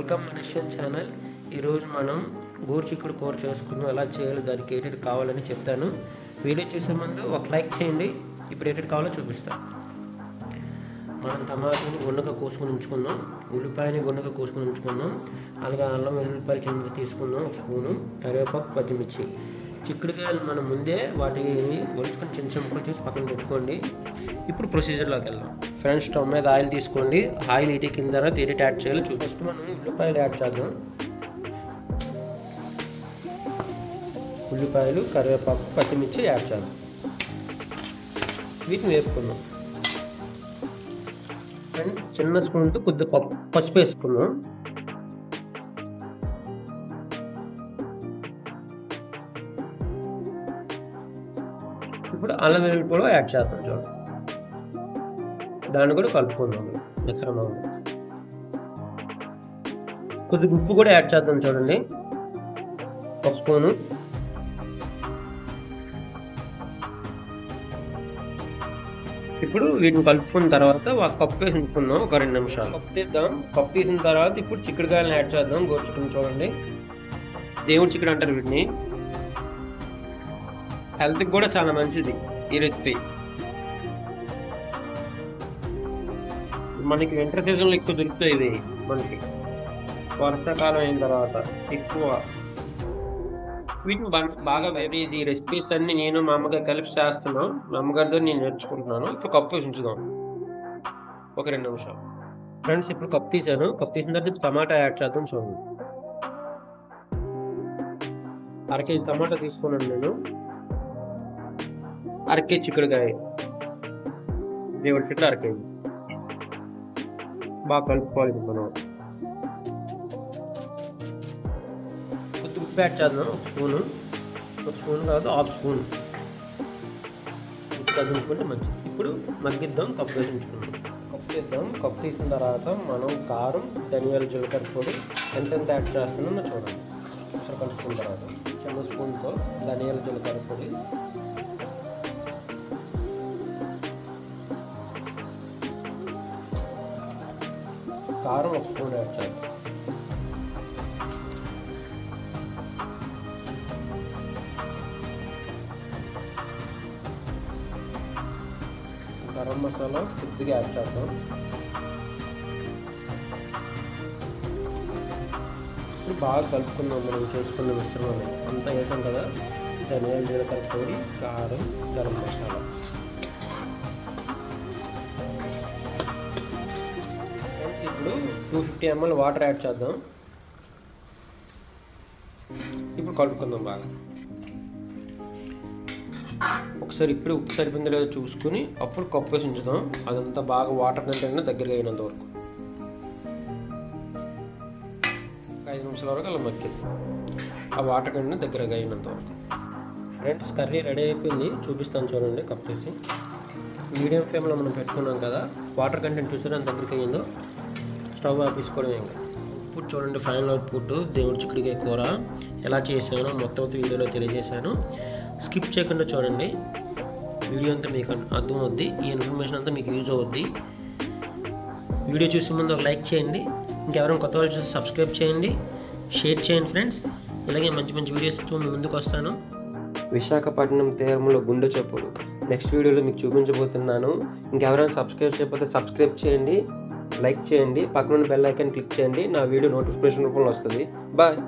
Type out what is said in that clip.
Welcome మనషన్ channel. ఈరోజు మనం గోరుచిక్కుడు కూర చేసుకుందాం. ఎలా చేయాలో దానికి ఏటేటి కావాలని చెప్తాను. వీడియో చూసే ముందు ఒక లైక్ చేయండి. ఇప్పుడు ఏటేటి కావాలో చూపిస్తాను. మనం టమాటాని గుండగా కోసుకొని ఉంచుకుందాం, ఉల్లిపాయని గుండగా కోసుకొని ఉంచుకుందాం, అలాగే అల్లం వెల్లుల్లిపాయలు చిన్నగా తీసుకుందాం, ఒక స్పూను కరివేపాకు, పచ్చిమిర్చి. చిక్కుడుకాయలు మనం ముందే వాటిని ఒలుచుకొని చిన్న చిన్న ముక్కలు చేసి పక్కన పెట్టుకోండి. ఇప్పుడు ప్రొసీజర్లోకి వెళ్దాం. ఫ్రెండ్స్, స్టవ్ మీద ఆయిల్ తీసుకోండి. ఆయిల్ ఎక్కిన తర్వాత ఏటేటి యాడ్ చేయాలో ఫస్ట్ మనం ఉల్లిపాయలు యాడ్ చేద్దాం. ఉల్లిపాయలు, కరివేపాకు, పచ్చిమిర్చి యాడ్ చేద్దాం. వీటిని వేపుకుందాం. అండ్ చిన్న స్పూన్తో కొద్దిగా పసుపు వేసుకుందాం. ఇప్పుడు అల్లం వెల్లుల్లి కూడా యాడ్ చేద్దాం. చూడండి, దాన్ని కూడా కలుపుకుందాం మిశ్రమం. కొద్దిగా ఉప్పు కూడా యాడ్ చేద్దాం. చూడండి, ఒక స్పూను. ఇప్పుడు వీటిని కలుపుకున్న తర్వాత ఒక కప్పు వేసి ఉంచుకుందాం, ఒక 2 నిమిషాలు. కప్పు తీద్దాం. కప్పు తీసిన తర్వాత ఇప్పుడు చిక్కుడుకాయలను యాడ్ చేద్దాం. గోరుచిక్కుడు చూడండి, దేవుడి చిక్కుడు అంటారు వీటిని. హెల్త్కి కూడా చాలా మంచిది ఈ రెసిపీ. మనకి వింటర్ సీజన్లో ఎక్కువ దొరుకుతాయి ఇది. మనకి వర్షాకాలం అయిన తర్వాత ఎక్కువ వీటిని బాగా ఈ రెసిపీస్ అన్ని నేను మా అమ్మగారు కలిపి చేస్తున్నాను. మా అమ్మగారితో నేను నేర్చుకుంటున్నాను. ఇప్పుడు కప్పు ఉంచుదాం ఒక 2 నిమిషాలు. ఫ్రెండ్స్, ఇప్పుడు కప్పు తీసాను. కప్పు తీసిన తర్వాత టమాటా యాడ్ చేద్దాం. చూడండి, 1/2 కేజీ టమాటా తీసుకున్నాను నేను. 1/2 కేజీ చిక్కుడుకాయ, దేవుడి చిక్కుడు 1/2 కేజీ. బాగా కలుపుకోవాలి మనం. కొద్దిగా ఉప్పు యాడ్ చేద్దాం. ఒక స్పూన్ కాదు, 1/2 స్పూన్ ఉప్పు తగ్గించుకుంటే మంచిది. ఇప్పుడు మగ్గిద్దాం. కప్పు వేసి ఉంచుకుందాం. కప్పు తీద్దాం. కప్పు తీసిన తర్వాత మనం కారం, ధనియాల, జీలకర్ర పొడి ఎంతెంత యాడ్ చేస్తున్నామో చూడండి. ఒకసారి కలుపుకున్న తర్వాత చిన్న స్పూన్తో ధనియాల, జీలకర్ర పొడి, కారం 1 స్పూన్ యాడ్ చేద్దాం. గరం మసాలా కొద్దిగా యాడ్ చేద్దాం. ఇప్పుడు బాగా కలుపుకుందాం. మనం చేసుకున్న మిశ్రమాన్ని అంతా వేసాం కదా. ధనియాల, జీలకర్ర పొడి, కారం, గరం మసాలా. ఇప్పుడు 250 ml వాటర్ యాడ్ చేద్దాం. ఇప్పుడు కలుపుకుందాం బాగా. ఒకసారి ఇప్పుడు ఉప్పు సరిపోయిందో లేదో చూసుకుని అప్పుడు కప్పు వేసి ఉంచుదాం. అదంతా బాగా వాటర్ కంటే దగ్గరగా అయినంత వరకు 5 నిమిషాల వరకు అలా మగ్గిద్దాం. ఆ వాటర్ కంటే దగ్గరగా అయినంత వరకు. ఫ్రెండ్స్, కర్రీ రెడీ అయిపోయింది. చూపిస్తాను చూడండి. కప్పు వేసి మీడియం ఫ్లేమ్లో మనం పెట్టుకున్నాం కదా. వాటర్ కంటెంట్ చూసారా ఎంత దగ్గరికి అయ్యిందో. స్టవ్ ఆపేసుకోవడం. ఇంకా ఇప్పుడు చూడండి, ఫైనల్ అవుట్పుట్ దేవుడి చిక్కుడుకాయ కూర ఎలా చేశానో మొత్తం వీడియోలో తెలియజేశాను. స్కిప్ చేయకుండా చూడండి. వీడియో అంతా మీకు అర్థం అవుద్ది. ఈ ఇన్ఫర్మేషన్ అంతా మీకు యూజ్ అవుద్ది. వీడియో చూసే ముందు ఒక లైక్ చేయండి. ఇంకెవరైనా కొత్త వాళ్ళు చూసి సబ్స్క్రైబ్ చేయండి, షేర్ చేయండి. ఫ్రెండ్స్, ఇలాగే మంచి మంచి వీడియోస్తో మీ ముందుకు వస్తాను. విశాఖపట్నం తీరంలో గుండె చప్పుడు నెక్స్ట్ వీడియోలో మీకు చూపించబోతున్నాను. ఇంకెవరైనా సబ్స్క్రైబ్ చేయకపోతే సబ్స్క్రైబ్ చేయండి, లైక్ చేయండి, పక్కన బెల్ ఐకాన్ క్లిక్ చేయండి. నా వీడియో నోటిఫికేషన్ రూపంలో వస్తుంది. బాయ్.